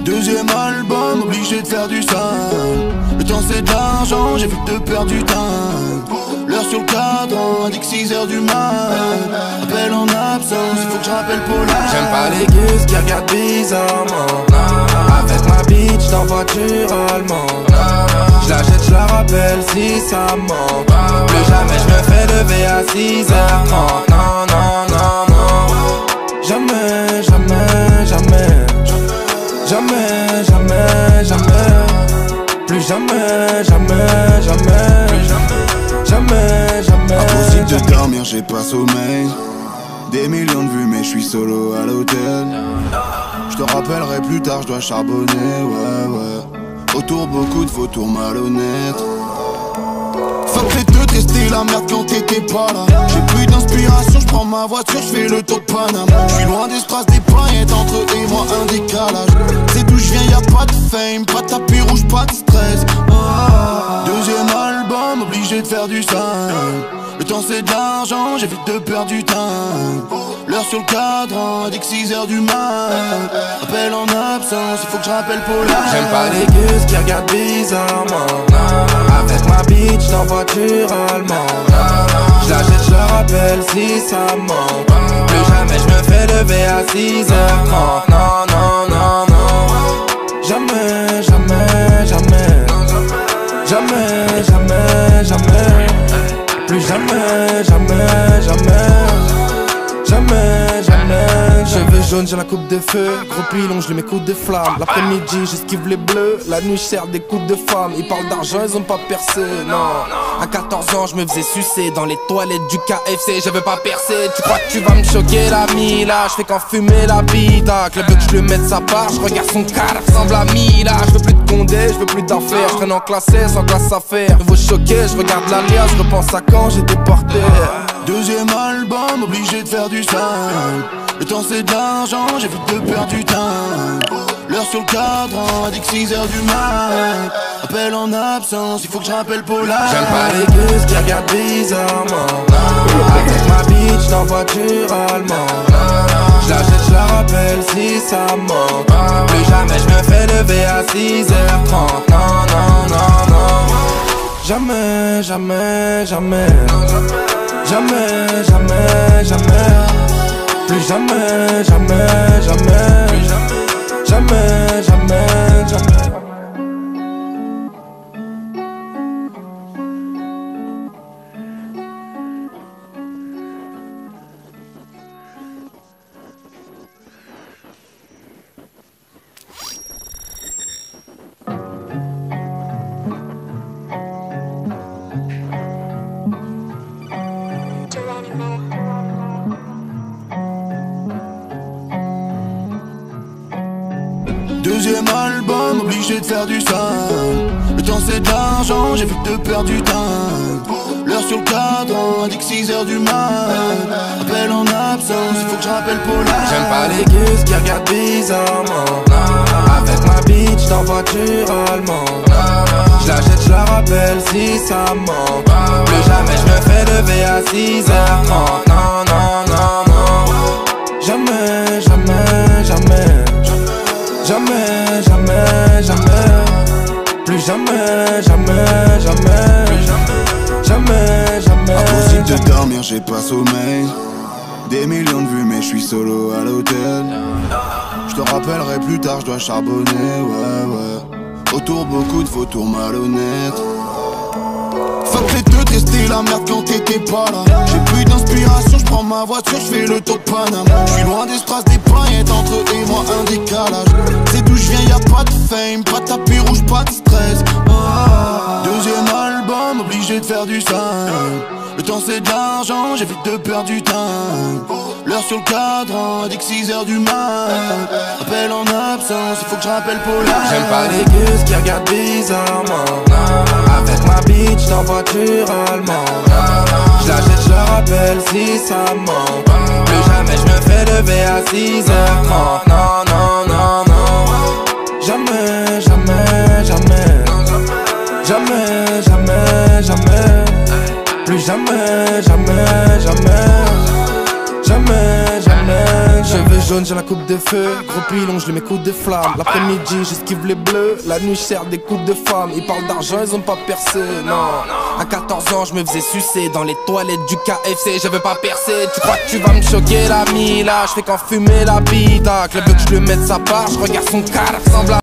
Deuxième album, obligé de faire du sale. Le temps c'est de l'argent, j'ai vu de perdre du temps. L'heure sur le cadran, indique 6h du mat. Appel en absence, il faut que je rappelle Paula. J'aime pas les gus qui regardent bizarrement. Avec ma bitch dans voiture allemande. J'la jette, j'la rappelle si ça manque. Plus jamais j'me fais lever à 6h30. Non, non, non, non. Jamais, jamais, jamais. Jamais, jamais, jamais. Plus jamais, jamais, jamais. Jamais, jamais. Impossible de dormir, j'ai pas sommeil. Des millions de vues mais je suis solo à l'hôtel. Je te rappellerai plus tard, je dois charbonner, ouais, ouais. Autour beaucoup de vautours malhonnêtes. Fuck les deux, tester la merde quand t'étais pas là. J'ai plus d'inspiration, je prends ma voiture, je fais le tour de Panama. Je suis loin des strass, des paillettes, entre eux et moi un décalage. C'est d'où je viens, y'a pas de fame, pas de tapis rouge, pas de stress. Deuxième album, obligé de faire du sale. Le temps c'est de l'argent, j'ai vite de perdre du temps. L'heure sur le cadran, indique 6h du mat. Appel en absence, il faut que je rappelle Paula. J'aime pas les gus qui regardent bizarrement. Avec ma bitch dans voiture allemande. J'la jette, j'la rappelle si ça manque. Plus jamais j'me fais lever à 6h30. Non, non, non, non. Jamais, jamais, jamais. Jamais, jamais, jamais. Plus jamais, jamais, jamais. Jamais, jamais. Cheveux jaunes, j'ai la coupe de feu. Gros pilon, je lui mets coups de flamme. L'après-midi, j'esquive les bleus. La nuit, je sers des coups de femmes. Ils parlent d'argent, ils ont pas percé, non. À 14 ans, je me faisais sucer dans les toilettes du KFC. Je veux pas percer, tu crois que tu vas me choquer l'ami là. Je fais qu'en fumer la bita. Que le veut que je le mette sa part. Je regarde son cas, ressemble à Mila. Je veux plus de condé, je veux plus d'affaires. Je traîne en classe S, sans classe à faire. Je veux choquer, je regarde l'alias. Je repense à quand j'étais porté. Deuxième album, obligé de faire du sale. Le temps c'est de l'argent, j'ai vu de perdre du temps. L'heure sur le cadran, indique 6h du mat. Appel en absence, il faut que je rappelle Paula. J'aime pas les gus qui regardent bizarrement. Avec ma bitch dans voiture allemande. J'la jette, j'la rappelle si ça manque. Plus jamais j'me fais lever à 6h30. Non, non, non, non. Jamais, jamais, jamais. Jamais, jamais, jamais. Plus jamais, jamais, jamais. Jamais, jamais, jamais. Deuxième album, obligé de faire du sale. Le temps c'est de l'argent, j'ai vu de perdre du temps. L'heure sur le cadran, indique 6h du mat. Appel en absence, il faut que je rappelle Paula. J'aime pas les gus qui regardent bizarrement. Avec ma bitch dans voiture allemande. J'la jette, j'la rappelle si ça manque. Plus jamais j'me fais lever à 6h30. Non, non, non, non. Jamais, jamais, jamais. Jamais, jamais, jamais. Plus jamais, jamais, jamais. Jamais, jamais. Impossible de dormir, j'ai pas sommeil. Des millions de vues mais je suis solo à l'hôtel. Je te rappellerai plus tard, je dois charbonner, ouais, ouais. Autour beaucoup de vautours malhonnêtes. Fuck les deux, tester la merde quand t'étais pas là. J'ai plus d'inspiration, je prends ma voiture, je fais le tour de Panama. Je suis loin des strass, des paillettes, entre eux et moi un décalage. C'est d'où je viens, y'a pas de fame, pas de tapis rouge, pas de stress. Deuxième album, obligé de faire du sale. Le temps c'est de l'argent, j'ai vite de perdre du temps. L'heure sur le cadran, indique 6h du mat. Appel en absence, il faut que je rappelle Paula. J'aime pas les gus qui regardent bizarrement. Avec ma bitch dans voiture allemande. J'la jette, j'la rappelle si ça manque. Plus jamais j'me fais lever à 6h30. Non, non, non, non. jamais, jamais, jamais. Plus jamais, jamais, jamais. Jamais, jamais. Cheveux jaunes, j'ai la coupe de feu. Gros pilon, je lui mets coups de flamme. L'après-midi, j'esquive les bleus. La nuit, je sers des coups de femmes. Ils parlent d'argent, ils ont pas percé, non. À 14 ans, je me faisais sucer dans les toilettes du KFC. Je veux pas percer, tu crois que tu vas me choquer, l'ami. Là, je fais qu'en fumer la bite. Club veut que je le mette sa part. Je regarde son cadre, ressemble à